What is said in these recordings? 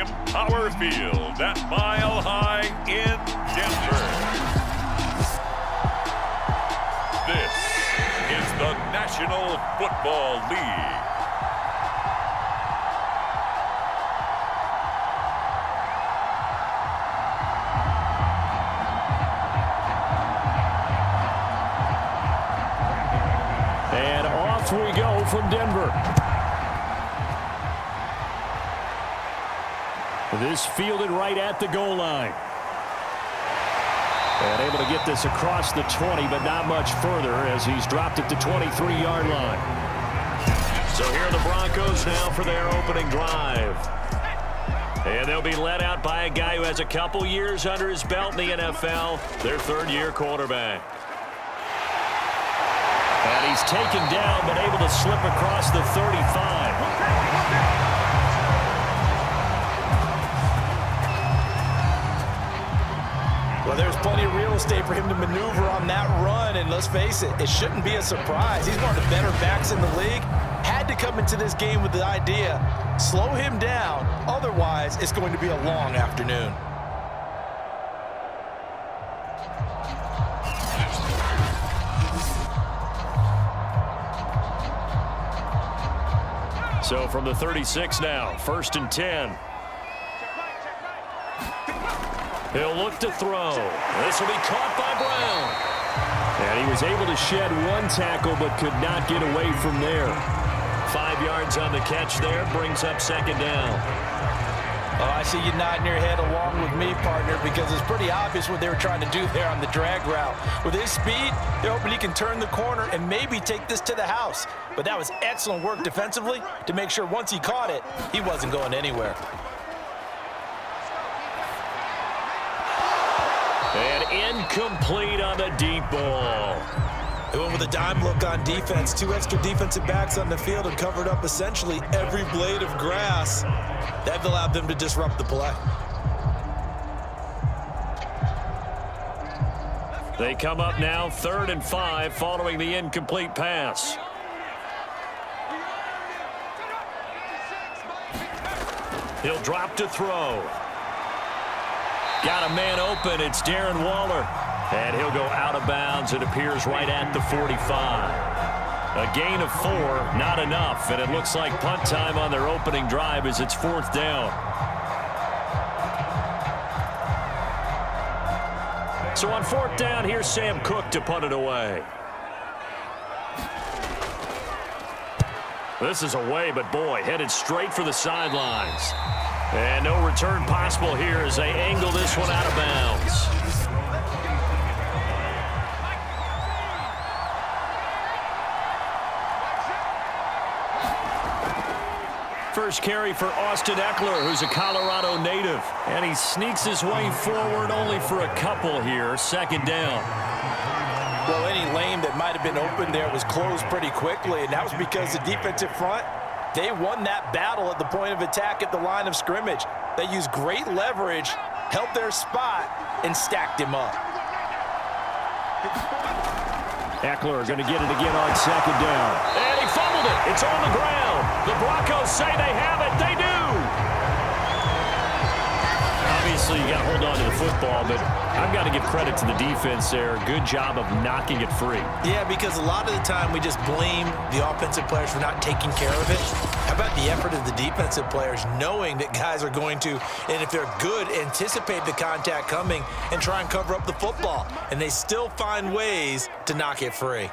Empower Field at Mile High in Denver. This is the National Football League. And off we go from Denver. This fielded right at the goal line. And able to get this across the 20, but not much further as he's dropped it to 23-yard line. So here are the Broncos now for their opening drive. And they'll be led out by a guy who has a couple years under his belt in the NFL, their third-year quarterback. And he's taken down, but able to slip across the 35. Well, there's plenty of real estate for him to maneuver on that run, and let's face it, it shouldn't be a surprise. He's one of the better backs in the league. Had to come into this game with the idea, slow him down, otherwise it's going to be a long afternoon. So from the 36 now, 1st and 10. He'll look to throw. This will be caught by Brown. And he was able to shed one tackle but could not get away from there. 5 yards on the catch there, brings up 2nd down. Oh, I see you nodding your head along with me, partner, because it's pretty obvious what they were trying to do there on the drag route. With his speed, they're hoping he can turn the corner and maybe take this to the house. But that was excellent work defensively to make sure once he caught it, he wasn't going anywhere. And incomplete on the deep ball. They went with a dime look on defense. 2 extra defensive backs on the field and covered up essentially every blade of grass. That allowed them to disrupt the play. They come up now 3rd and 5 following the incomplete pass. He'll drop to throw. Got a man open. It's Darren Waller. And he'll go out of bounds. It appears right at the 45. A gain of 4, not enough. And it looks like punt time on their opening drive as it's 4th down. So on 4th down, here's Sam Cook to punt it away. This is away, but boy, headed straight for the sidelines. And no return possible here as they angle this one out of bounds. First carry for Austin Eckler, who's a Colorado native. And he sneaks his way forward only for a couple here. 2nd down. Well, any lane that might have been open there was closed pretty quickly, and that was because the defensive front, they won that battle at the point of attack at the line of scrimmage. They used great leverage, held their spot, and stacked him up. Eckler going to get it again on 2nd down. And he fumbled it. It's on the ground. The Broncos say they have it. They do. Obviously, you got to hold on to the football, but I've got to give credit to the defense there. Good job of knocking it free. Yeah, because a lot of the time we just blame the offensive players for not taking care of it. How about the effort of the defensive players knowing that guys are going to, and if they're good, anticipate the contact coming and try and cover up the football. And they still find ways to knock it free.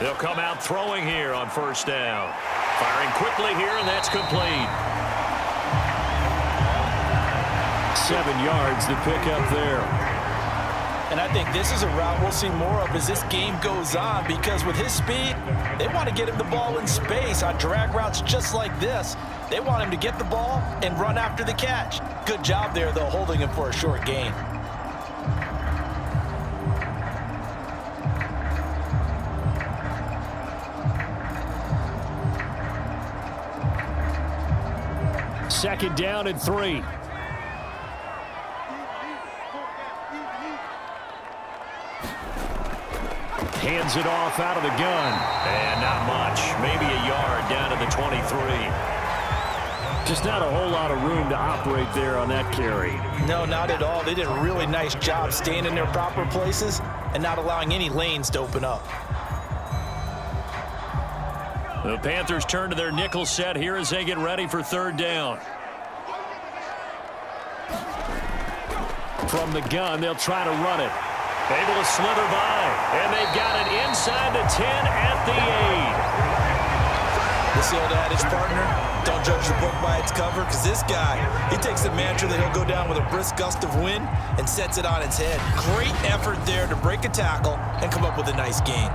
They'll come out throwing here on 1st down. Firing quickly here, and that's complete. 7 yards to pick up there. And I think this is a route we'll see more of as this game goes on, because with his speed, they want to get him the ball in space on drag routes just like this. They want him to get the ball and run after the catch. Good job there, though, holding him for a short gain. Second down and 3. hands it off out of the gun. And not much. Maybe a yard down to the 23. Just not a whole lot of room to operate there on that carry. No, not at all. They did a really nice job staying in their proper places and not allowing any lanes to open up. The Panthers turn to their nickel set here as they get ready for third down. From the gun, they'll try to run it. Able to slither by, and they've got it inside the 10 at the 8. This old adage, partner, don't judge the book by its cover, because this guy, he takes the mantra that he'll go down with a brisk gust of wind and sets it on its head. Great effort there to break a tackle and come up with a nice gain.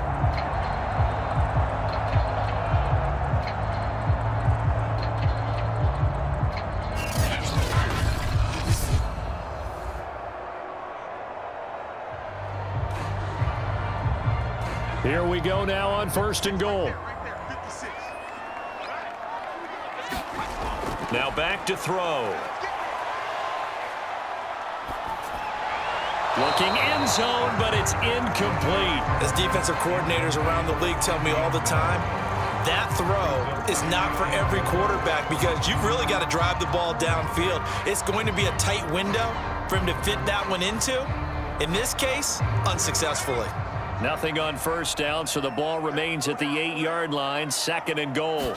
Here we go now on 1st and goal. Now back to throw. Looking end zone, but it's incomplete. As defensive coordinators around the league tell me all the time, that throw is not for every quarterback because you've really got to drive the ball downfield. It's going to be a tight window for him to fit that one into. In this case, unsuccessfully. Nothing on 1st down, so the ball remains at the 8-yard line, 2nd and goal.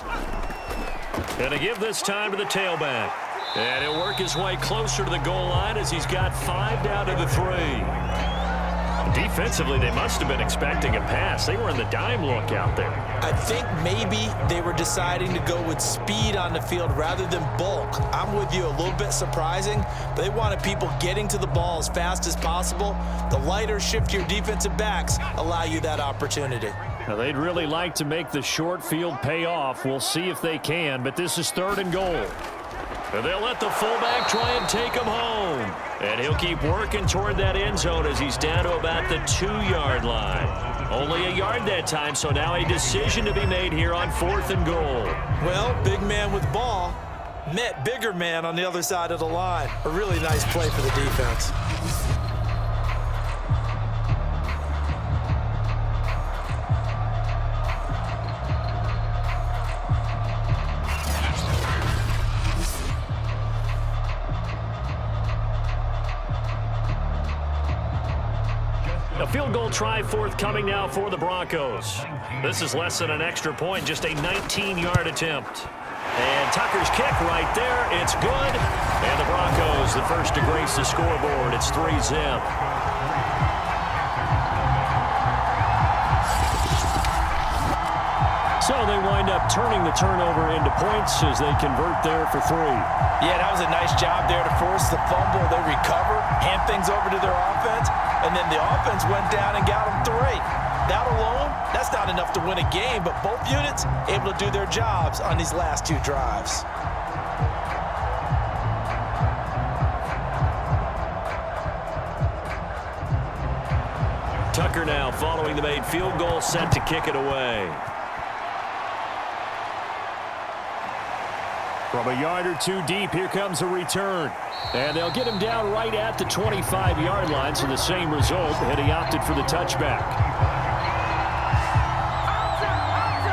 Going to give this time to the tailback. And he'll work his way closer to the goal line as he's got 5 down to the 3. Defensively, they must have been expecting a pass. They were in the dime look out there. I think maybe they were deciding to go with speed on the field rather than bulk. I'm with you, a little bit surprising. But they wanted people getting to the ball as fast as possible. The lighter, shiftier defensive backs allow you that opportunity. Now, they'd really like to make the short field pay off. We'll see if they can, but this is 3rd and goal. And they'll let the fullback try and take him home. And he'll keep working toward that end zone as he's down to about the 2-yard line. Only a yard that time, so now a decision to be made here on 4th and goal. Well, big man with ball met bigger man on the other side of the line. A really nice play for the defense. A field goal try forthcoming now for the Broncos. This is less than an extra point, just a 19-yard attempt. And Tucker's kick right there. It's good. And the Broncos, the first to grace the scoreboard. It's 3-zip. So they wind up turning the turnover into points as they convert there for 3. Yeah, that was a nice job there to force the fumble. They recover, hand things over to their offense, and then the offense went down and got them 3. That alone, that's not enough to win a game, but both units able to do their jobs on these last 2 drives. Tucker now following the made field goal, set to kick it away. From a yard or 2 deep, here comes a return. And they'll get him down right at the 25-yard line, so the same result, and he opted for the touchback.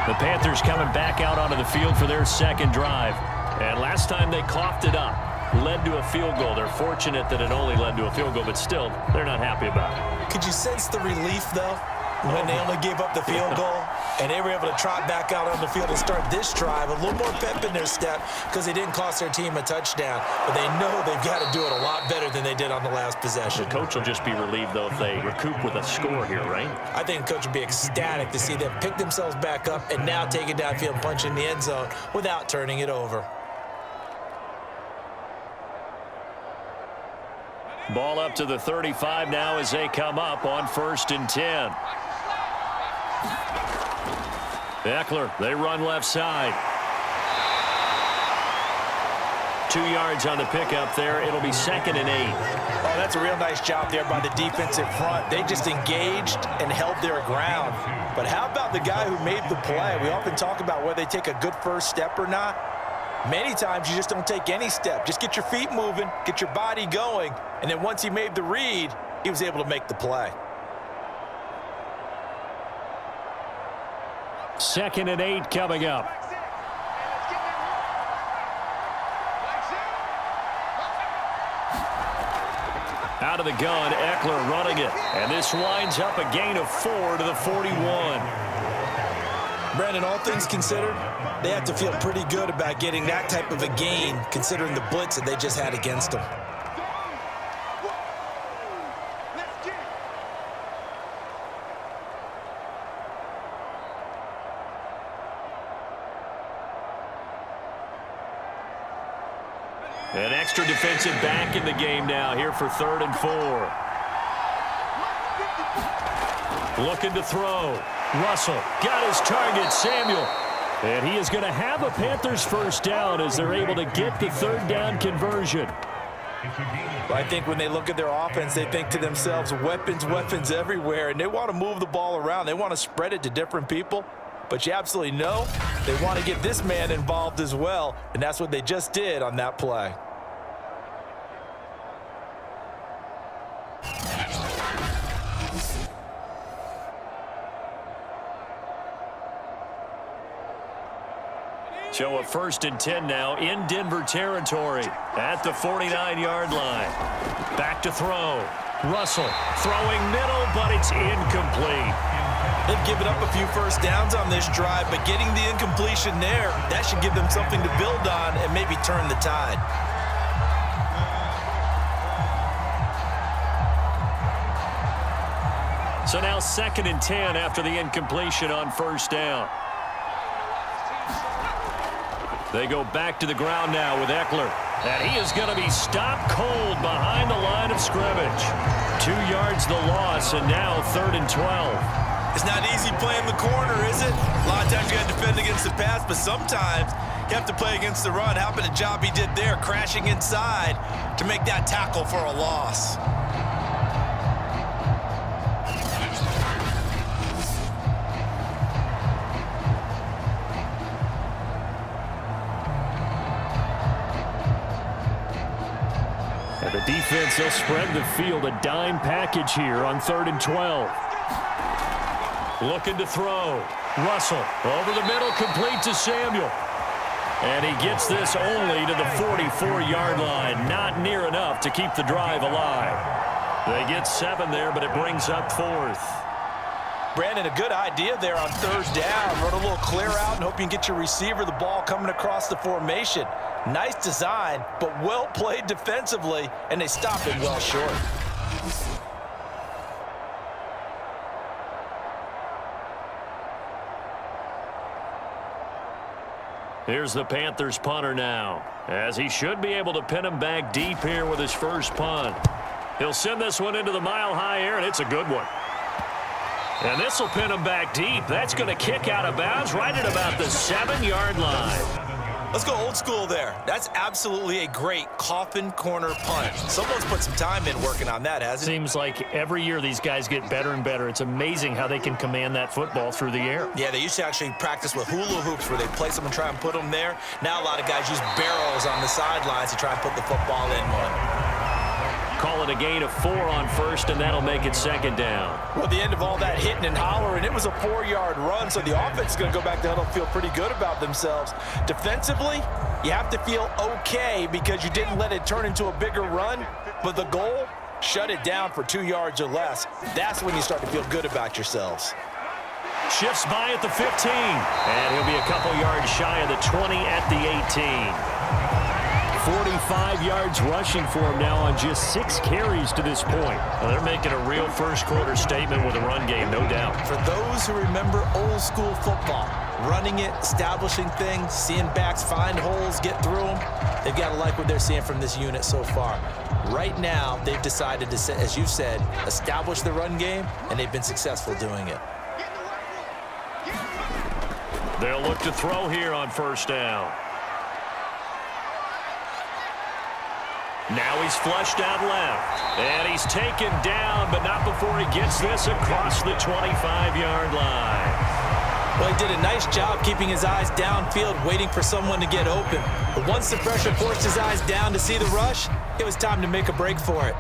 The Panthers coming back out onto the field for their 2nd drive. And last time they coughed it up, led to a field goal. They're fortunate that it only led to a field goal, but still, they're not happy about it. Could you sense the relief, though, when they only gave up the field goal? And they were able to trot back out on the field and start this drive. A little more pep in their step because they didn't cost their team a touchdown. But they know they've got to do it a lot better than they did on the last possession. The coach will just be relieved, though, if they recoup with a score here, right? I think the coach would be ecstatic to see them pick themselves back up and now take it downfield and punch in the end zone without turning it over. Ball up to the 35 now as they come up on 1st and 10. Eckler, they run left side. 2 yards on the pickup there. It'll be 2nd and 8. Oh, that's a real nice job there by the defensive front. They just engaged and held their ground. But how about the guy who made the play? We often talk about whether they take a good first step or not. Many times you just don't take any step. Just get your feet moving, get your body going, and then once he made the read, he was able to make the play. 2nd and 8 coming up. Out of the gun, Eckler running it. And this winds up a gain of 4 to the 41. Brandon, all things considered, they have to feel pretty good about getting that type of a gain, considering the blitz that they just had against them. An extra defensive back in the game now here for 3rd and 4. Looking to throw. Russell got his target, Samuel. And he is going to have a Panthers first down as they're able to get the 3rd down conversion. I think when they look at their offense, they think to themselves, weapons, weapons everywhere, and they want to move the ball around. They want to spread it to different people. But you absolutely know they want to get this man involved as well, and that's what they just did on that play. So a 1st and 10 now in Denver territory at the 49-yard line. Back to throw. Russell throwing middle, but it's incomplete. They've given up a few first downs on this drive, but getting the incompletion there, that should give them something to build on and maybe turn the tide. So now 2nd and 10 after the incompletion on 1st down. They go back to the ground now with Eckler. And he is going to be stopped cold behind the line of scrimmage. 2 yards the loss, and now 3rd and 12. It's not easy playing the corner, is it? A lot of times you got to defend against the pass, but sometimes you have to play against the run. How about the job he did there, crashing inside to make that tackle for a loss? And the defense, they'll spread the field, a dime package here on 3rd and 12. Looking to throw. Russell over the middle, complete to Samuel. And he gets this only to the 44-yard line. Not near enough to keep the drive alive. They get 7 there, but it brings up 4th. Brandon, a good idea there on 3rd down. Run a little clear out and hope you can get your receiver the ball coming across the formation. Nice design, but well played defensively, and they stop him well short. Here's the Panthers punter now, as he should be able to pin him back deep here with his first punt. He'll send this one into the mile-high air, and it's a good one. And this will pin him back deep. That's going to kick out of bounds right at about the 7-yard line. Let's go old school there. That's absolutely a great coffin corner punt. Someone's put some time in working on that, hasn't it? Seems like every year these guys get better and better. It's amazing how they can command that football through the air. Yeah, they used to actually practice with hula hoops where they place them and try and put them there. Now a lot of guys use barrels on the sidelines to try and put the football in one. Call it a gain of 4 on 1st, and that'll make it 2nd down. Well, at the end of all that hitting and hollering, it was a 4-yard run, so the offense is going to go back to huddle, feel pretty good about themselves. Defensively, you have to feel okay because you didn't let it turn into a bigger run, but the goal, shut it down for 2 yards or less. That's when you start to feel good about yourselves. Shifts by at the 15, and he'll be a couple yards shy of the 20 at the 18. 45 yards rushing for him now on just 6 carries to this point. Well, they're making a real first-quarter statement with a run game, no doubt. For those who remember old-school football, running it, establishing things, seeing backs find holes, get through them, they've got to like what they're seeing from this unit so far. Right now, they've decided to, as you said, establish the run game, and they've been successful doing it. They'll look to throw here on 1st down. Now he's flushed out left. And he's taken down, but not before he gets this across the 25-yard line. Well, he did a nice job keeping his eyes downfield, waiting for someone to get open. But once the pressure forced his eyes down to see the rush, it was time to make a break for it.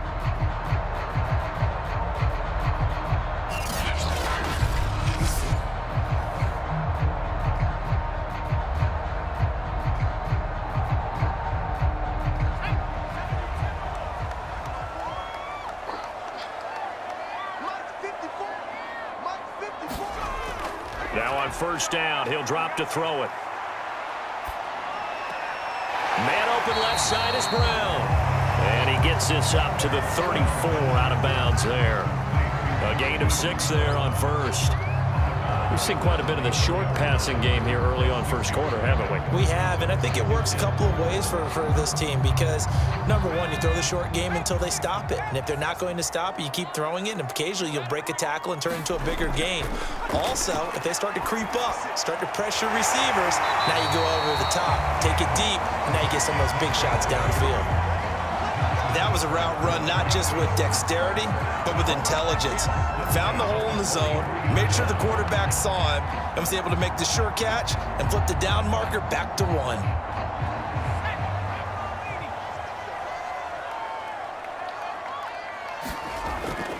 Now on first down, he'll drop to throw it. Man open left side is Brown. And he gets this up to the 34 out of bounds there. A gain of 6 there on first. We've seen quite a bit of the short passing game here early on first quarter, haven't we? We have, and I think it works a couple of ways for this team because, number one, you throw the short game until they stop it. And if they're not going to stop it, you keep throwing it, and occasionally you'll break a tackle and turn it into a bigger gain. Also, if they start to creep up, start to pressure receivers, now you go over the top, take it deep, and now you get some of those big shots downfield. That was a route run not just with dexterity, but with intelligence. Found the hole in the zone, made sure the quarterback saw him, and was able to make the sure catch and flip the down marker back to 1.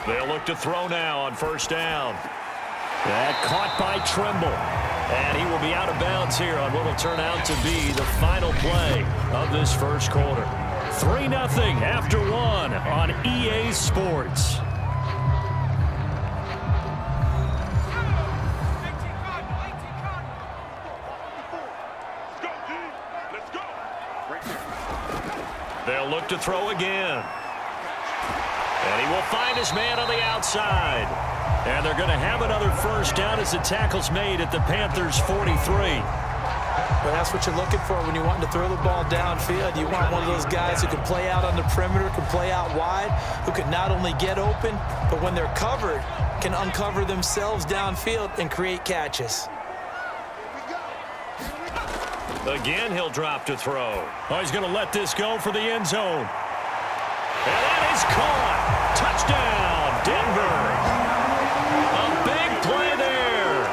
They'll look to throw now on first down. That caught by Trimble. And he will be out of bounds here on what will turn out to be the final play of this first quarter. 3-0 after 1 on EA Sports. They'll look to throw again. And he will find his man on the outside. And they're going to have another first down as the tackle's made at the Panthers' 43. Well, that's what you're looking for when you want to throw the ball downfield. You want one of those guys who can play out on the perimeter, can play out wide, who can not only get open, but when they're covered, can uncover themselves downfield and create catches. Again, he'll drop to throw. Oh, he's going to let this go for the end zone. And that is caught. Touchdown, Denver. A big play there.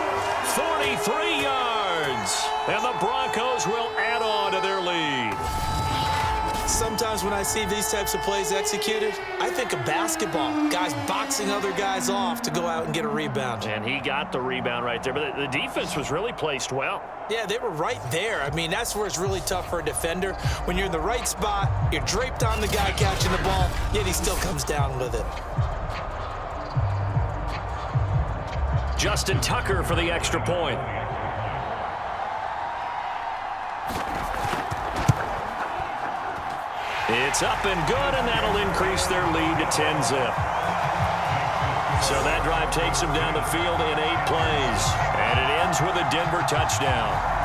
43 yards. And the Broncos will add on to their lead. Sometimes when I see these types of plays executed, I think of basketball. Guys boxing other guys off to go out and get a rebound. And he got the rebound right there. But the defense was really placed well. Yeah, they were right there. I mean, that's where it's really tough for a defender. When you're in the right spot, you're draped on the guy catching the ball, yet he still comes down with it. Justin Tucker for the extra point. It's up and good, and that'll increase their lead to 10-zip. So that drive takes them down the field in 8 plays. And it ends with a Denver touchdown.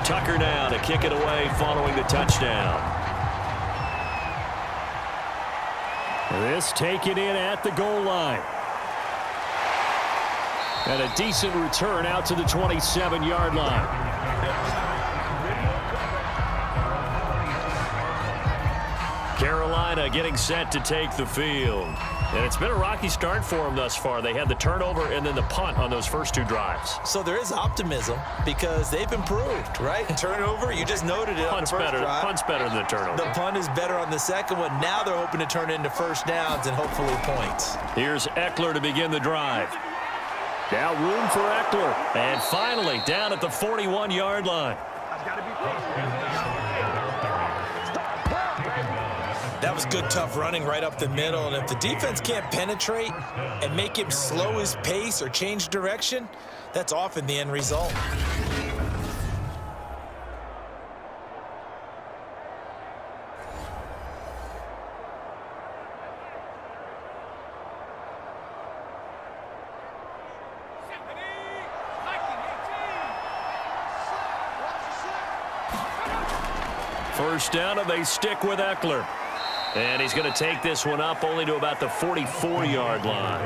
Tucker now to kick it away following the touchdown. This taken in at the goal line. And a decent return out to the 27-yard line. Carolina getting set to take the field. And it's been a rocky start for them thus far. They had the turnover and then the punt on those first 2 drives. So there is optimism because they've improved, right? Turnover, you just noted it on the first drive. Punt's better than the turnover. The punt is better on the second one. Now they're hoping to turn it into first downs and hopefully points. Here's Eckler to begin the drive. Now room for Eckler. And finally down at the 41-yard line. That was good, tough running right up the middle. And if the defense can't penetrate and make him slow his pace or change direction, that's often the end result. First down, and they stick with Eckler. And he's going to take this one up only to about the 44-yard line.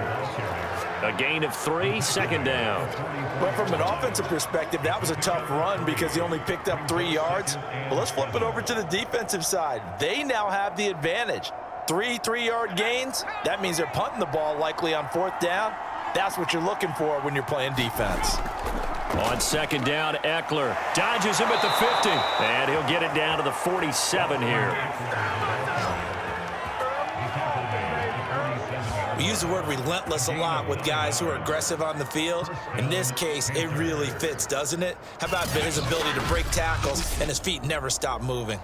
A gain of 3, second down. But from an offensive perspective, that was a tough run because he only picked up 3 yards. But let's flip it over to the defensive side. They now have the advantage. 3 3-yard gains, that means they're punting the ball likely on 4th down. That's what you're looking for when you're playing defense. On second down, Eckler dodges him at the 50, and he'll get it down to the 47 here. We use the word relentless a lot with guys who are aggressive on the field. In this case, it really fits, doesn't it? How about his ability to break tackles and his feet never stop moving?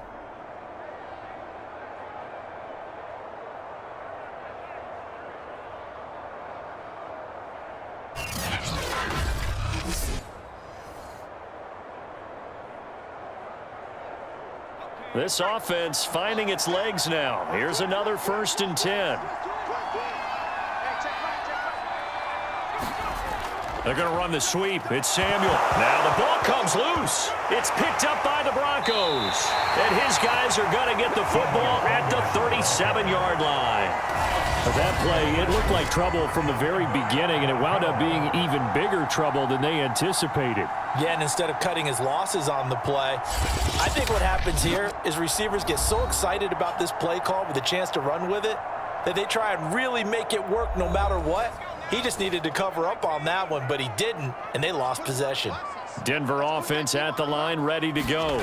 This offense finding its legs now. Here's another 1st and 10. They're going to run the sweep. It's Samuel. Now the ball comes loose. It's picked up by the Broncos. And his guys are going to get the football at the 37-yard line. But that play, it looked like trouble from the very beginning, and it wound up being even bigger trouble than they anticipated. Yeah, and instead of cutting his losses on the play, I think what happens here is receivers get so excited about this play call with a chance to run with it that they try and really make it work no matter what. He just needed to cover up on that one, but he didn't, and they lost possession. Denver offense at the line, ready to go.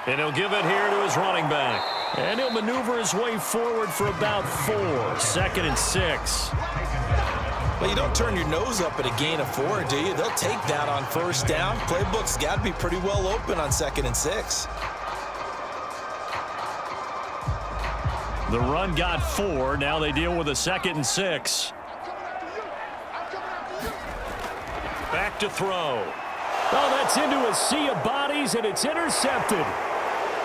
And he'll give it here to his running back. And he'll maneuver his way forward for about 4. 2nd and 6. Well, you don't turn your nose up at a gain of 4, do you? They'll take that on 1st down. Playbook's got to be pretty well open on 2nd and 6. The run got 4. Now they deal with a 2nd and 6. Back to throw. Oh, that's into a sea of bodies, and it's intercepted.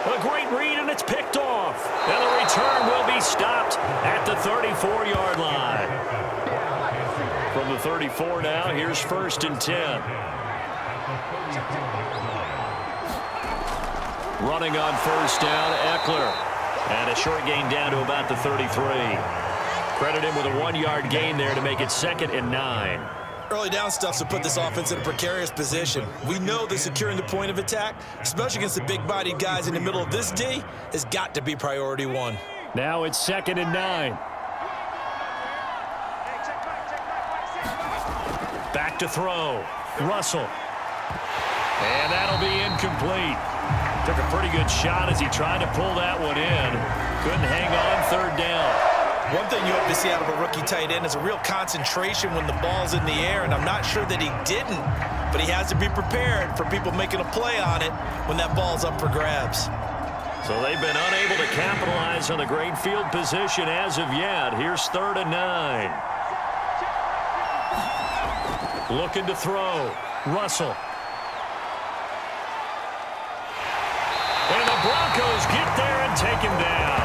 A great read, and it's picked off. And the return will be stopped at the 34-yard line. From the 34 now, here's 1st and 10. Running on 1st down, Eckler. And a short gain down to about the 33. Credit him with a 1-yard gain there to make it 2nd and 9. Early down stuffs will put this offense in a precarious position. We know that securing the point of attack, especially against the big-bodied guys in the middle of this D, has got to be priority 1. Now it's 2nd and 9. Back to throw. Russell. And that'll be incomplete. Took a pretty good shot as he tried to pull that one in. Couldn't hang on 3rd down. One thing you hope to see out of a rookie tight end is a real concentration when the ball's in the air, and I'm not sure that he didn't, but he has to be prepared for people making a play on it when that ball's up for grabs. So they've been unable to capitalize on the great field position as of yet. Here's 3rd and 9. Looking to throw. Russell. And the Broncos get there and take him down.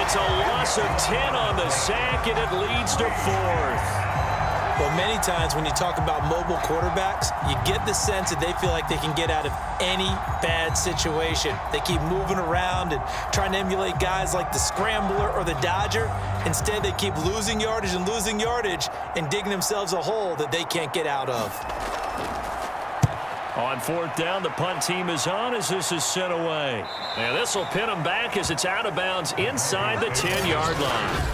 It's a loss of 10 on the sack, and it leads to 4th. Well, many times when you talk about mobile quarterbacks, you get the sense that they feel like they can get out of any bad situation. They keep moving around and trying to emulate guys like the Scrambler or the Dodger. Instead, they keep losing yardage and digging themselves a hole that they can't get out of. On 4th down, the punt team is on as this is sent away. Now this will pin them back as it's out of bounds inside the 10-yard line.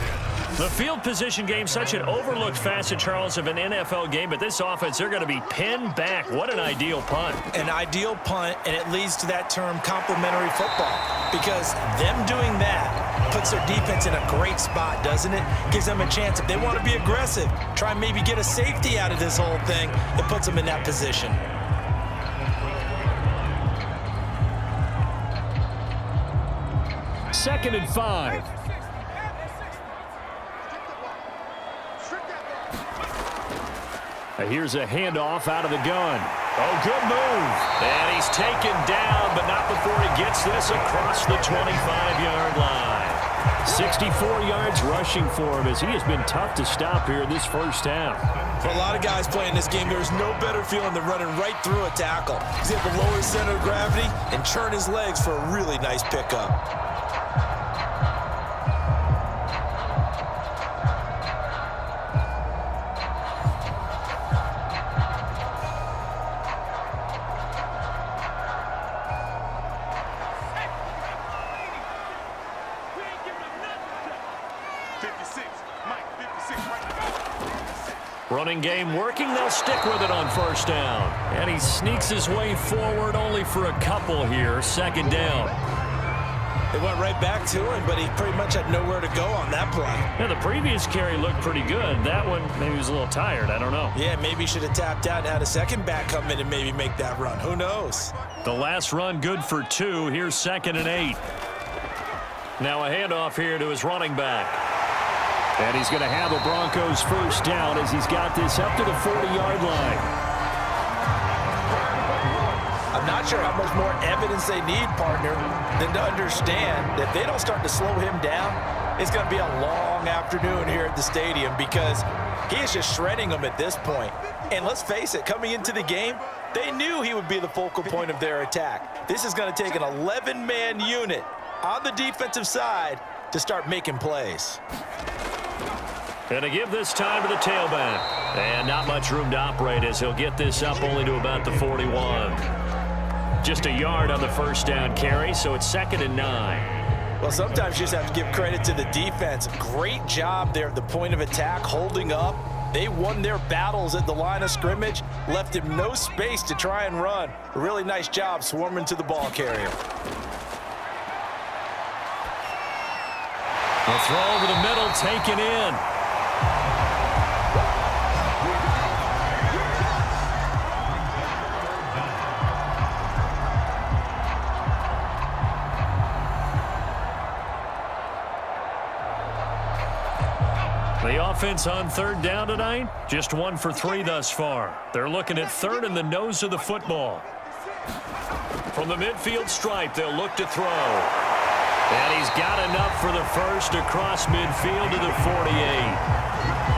The field position game, such an overlooked facet, Charles, of an NFL game, but this offense, they're going to be pinned back. What an ideal punt. An ideal punt, and it leads to that term complementary football, because them doing that puts their defense in a great spot, doesn't it? Gives them a chance. If they want to be aggressive, try and maybe get a safety out of this whole thing, it puts them in that position. 2nd and 5. Here's a handoff out of the gun. Oh, good move. And he's taken down, but not before he gets this across the 25-yard line. 64 yards rushing for him as he has been tough to stop here in this 1st half. For a lot of guys playing this game, there's no better feeling than running right through a tackle. He's able to lower his center of gravity and churn his legs for a really nice pickup. Running game working. They'll stick with it on first down. And he sneaks his way forward only for a couple here. Second down. They went right back to him, but he pretty much had nowhere to go on that play. Yeah, the previous carry looked pretty good. That one, maybe he was a little tired. I don't know. Yeah, maybe he should have tapped out and had a second back come in and maybe make that run. Who knows? The last run good for 2. Here's 2nd and 8. Now a handoff here to his running back. And he's going to have a Broncos first down as he's got this up to the 40-yard line. I'm not sure how much more evidence they need, partner, than to understand that if they don't start to slow him down, it's going to be a long afternoon here at the stadium because he is just shredding them at this point. And let's face it, coming into the game, they knew he would be the focal point of their attack. This is going to take an 11-man unit on the defensive side to start making plays. Going to give this time to the tailback. And not much room to operate as he'll get this up only to about the 41. Just a yard on the first down carry, so it's 2nd and 9. Well, sometimes you just have to give credit to the defense. Great job there at the point of attack, holding up. They won their battles at the line of scrimmage, left him no space to try and run. A really nice job swarming to the ball carrier. A throw over the middle, taken in. The offense on 3rd down tonight, just 1 for 3 thus far. They're looking at 3rd in the nose of the football. From the midfield stripe, they'll look to throw. And he's got enough for the first across midfield to the 48.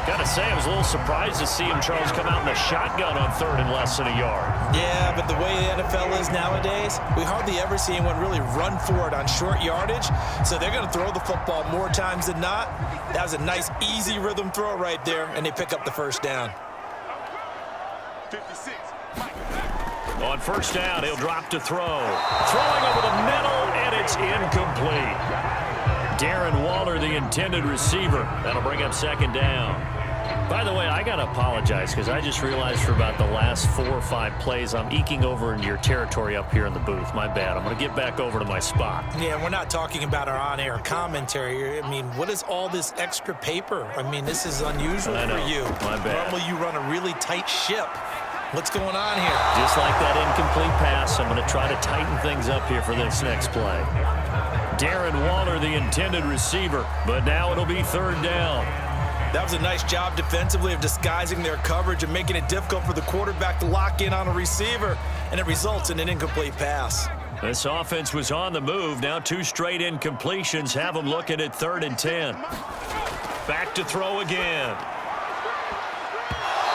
Got to say, I was a little surprised to see him, Charles, come out in the shotgun on 3rd and less than a yard. Yeah, but the way the NFL is nowadays, we hardly ever see anyone really run for it on short yardage. So they're going to throw the football more times than not. That was a nice, easy rhythm throw right there, and they pick up the first down. 56. On first down, he'll drop to throw. Throwing over the middle, and it's incomplete. Darren Waller, the intended receiver. That'll bring up 2nd down. By the way, I got to apologize because I just realized for about the last 4 or 5 plays, I'm eking over into your territory up here in the booth. My bad. I'm going to get back over to my spot. Yeah, we're not talking about our on-air commentary. I mean, what is all this extra paper? I mean, this is unusual for you. My bad. Normally you run a really tight ship. What's going on here? Just like that incomplete pass, I'm going to try to tighten things up here for this next play. Darren Waller, the intended receiver, but now it'll be 3rd down. That was a nice job defensively of disguising their coverage and making it difficult for the quarterback to lock in on a receiver, and it results in an incomplete pass. This offense was on the move. Now 2 straight incompletions have them looking at 3rd and 10. Back to throw again.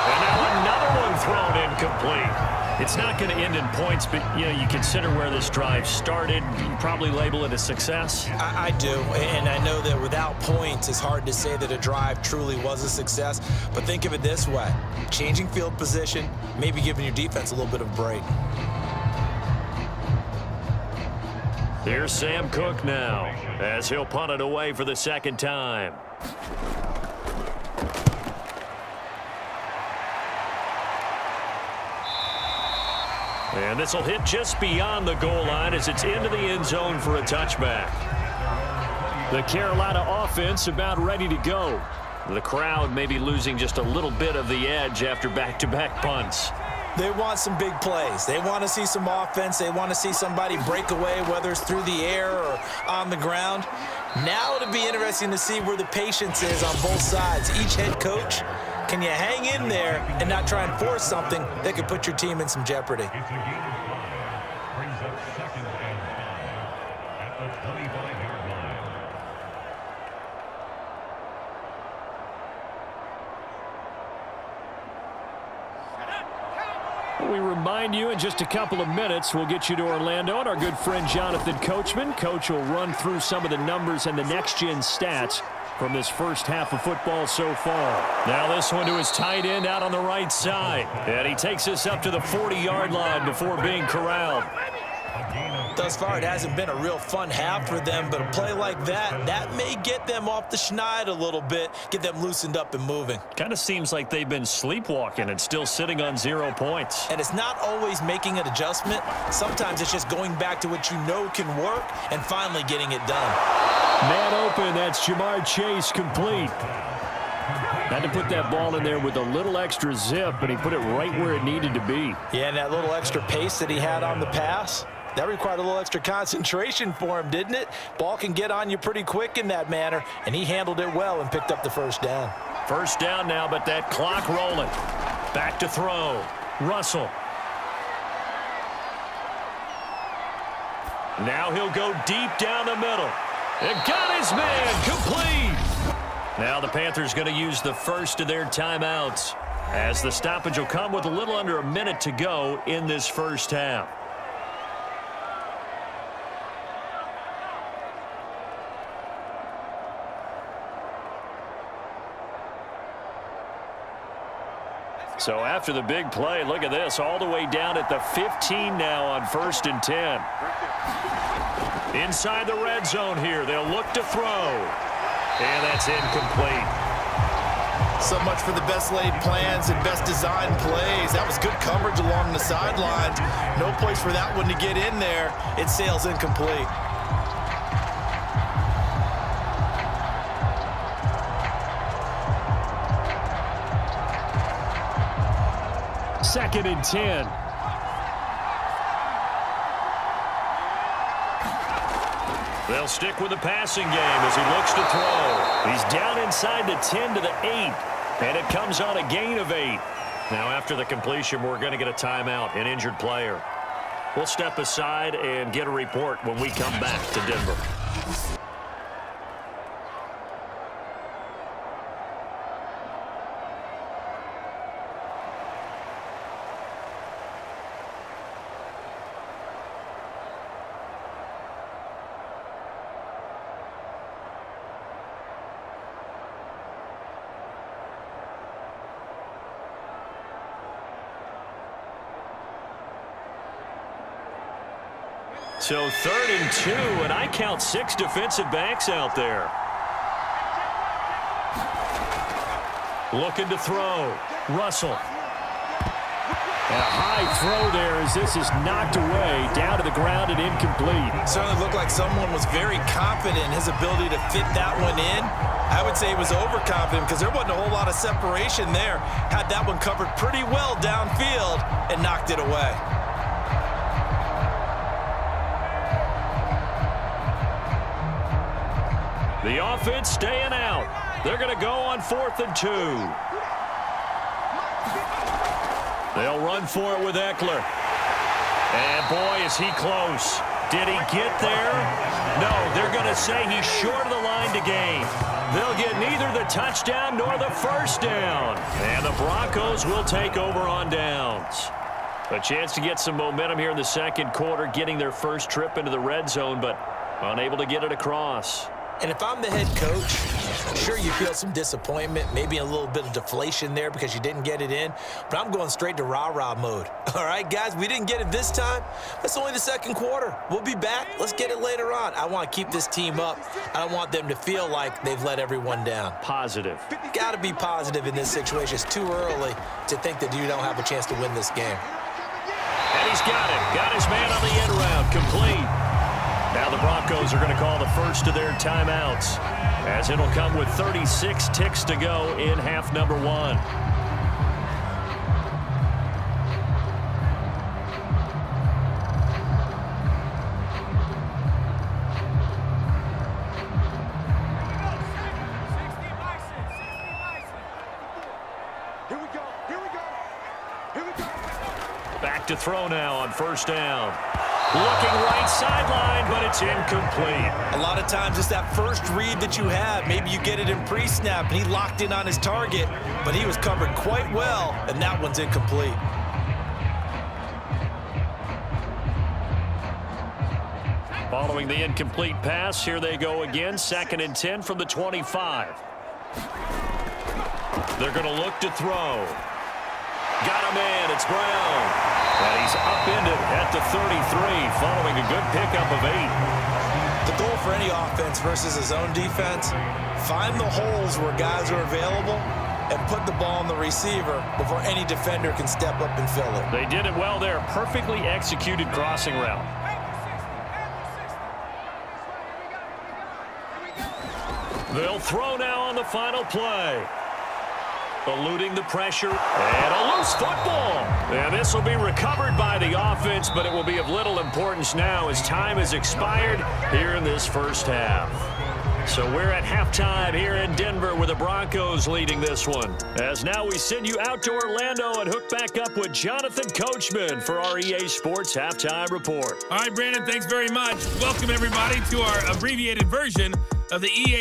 And now another one thrown incomplete. It's not going to end in points, but, you know, you consider where this drive started. You probably label it a success. I do, and I know that without points, it's hard to say that a drive truly was a success. But think of it this way. Changing field position, maybe giving your defense a little bit of a break. Here's Sam Cook now, as he'll punt it away for the 2nd time. And this will hit just beyond the goal line as it's into the end zone for a touchback. The Carolina offense about ready to go. The crowd may be losing just a little bit of the edge after back-to-back punts. They want some big plays. They want to see some offense. They want to see somebody break away, whether it's through the air or on the ground. Now it'll be interesting to see where the patience is on both sides. Each head coach, can you hang in there and not try and force something that could put your team in some jeopardy? We remind you in just a couple of minutes, we'll get you to Orlando and our good friend Jonathan Coachman. Coach will run through some of the numbers and the next-gen stats from this first half of football so far. Now this one to his tight end out on the right side. And he takes us up to the 40-yard line before being corralled. thus far, it hasn't been a real fun half for them, but a play like that may get them off the schneid a little bit, get them loosened up and moving. Kind of seems like they've been sleepwalking and still sitting on 0 points. And it's not always making an adjustment. Sometimes it's just going back to what you know can work and finally getting it done. Man open, that's Jamar Chase complete. Had to put that ball in there with a little extra zip, and he put it right where it needed to be. Yeah, and that little extra pace that he had on the pass, that required a little extra concentration for him, didn't it? Ball can get on you pretty quick in that manner, and he handled it well and picked up the first down. First down now, but that clock rolling. Back to throw. Russell. Now he'll go deep down the middle. And got his man complete. Now the Panthers going to use the first of their timeouts, as the stoppage will come with a little under a minute to go in this first half. So after the big play, look at this, all the way down at the 15 now on 1st and 10. Inside the red zone here, they'll look to throw. And that's incomplete. So much for the best laid plans and best design plays. That was good coverage along the sidelines. No place for that one to get in there. It sails incomplete. Second and 10. They'll stick with the passing game as he looks to throw. He's down inside the 10 to the 8, and it comes on a gain of 8. Now after the completion, we're going to get a timeout, an injured player. We'll step aside and get a report when we come back to Denver. So 3rd and 2, and I count 6 defensive backs out there. Looking to throw. Russell. And a high throw there as this is knocked away, down to the ground and incomplete. Certainly looked like someone was very confident in his ability to fit that one in. I would say he was overconfident because there wasn't a whole lot of separation there. Had that one covered pretty well downfield and knocked it away. The offense staying out. They're going to go on 4th and 2. They'll run for it with Eckler. And boy, is he close. Did he get there? No, they're going to say he's short of the line to gain. They'll get neither the touchdown nor the first down. And the Broncos will take over on downs. A chance to get some momentum here in the second quarter, getting their first trip into the red zone, but unable to get it across. And if I'm the head coach, sure you feel some disappointment, maybe a little bit of deflation there because you didn't get it in, but I'm going straight to rah-rah mode. All right, guys, we didn't get it this time. That's only the second quarter. We'll be back. Let's get it later on. I want to keep this team up. I don't want them to feel like they've let everyone down. Positive. Got to be positive in this situation. It's too early to think that you don't have a chance to win this game. And he's got it. Got his man on the end round. Complete. Now the Broncos are going to call the first of their timeouts, as it'll come with 36 ticks to go in half number 1. Back to throw now on 1st down. Looking right sideline, but it's incomplete. A lot of times it's that first read that you have. Maybe you get it in pre-snap, and he locked in on his target, but he was covered quite well, and that one's incomplete. Following the incomplete pass, here they go again. 2nd and 10 from the 25. They're going to look to throw. Got a man. It's Brown. And he's upended at the 33 following a good pickup of 8. The goal for any offense versus his own defense, find the holes where guys are available and put the ball on the receiver before any defender can step up and fill it. They did it well there. Perfectly executed crossing route. They'll throw now on the final play. Eluding the pressure, and a loose football. And this will be recovered by the offense, but it will be of little importance now as time has expired here in this first half. So we're at halftime here in Denver with the Broncos leading this one. As now we send you out to Orlando and hook back up with Jonathan Coachman for our EA Sports Halftime Report. All right, Brandon, thanks very much. Welcome, everybody, to our abbreviated version of the EA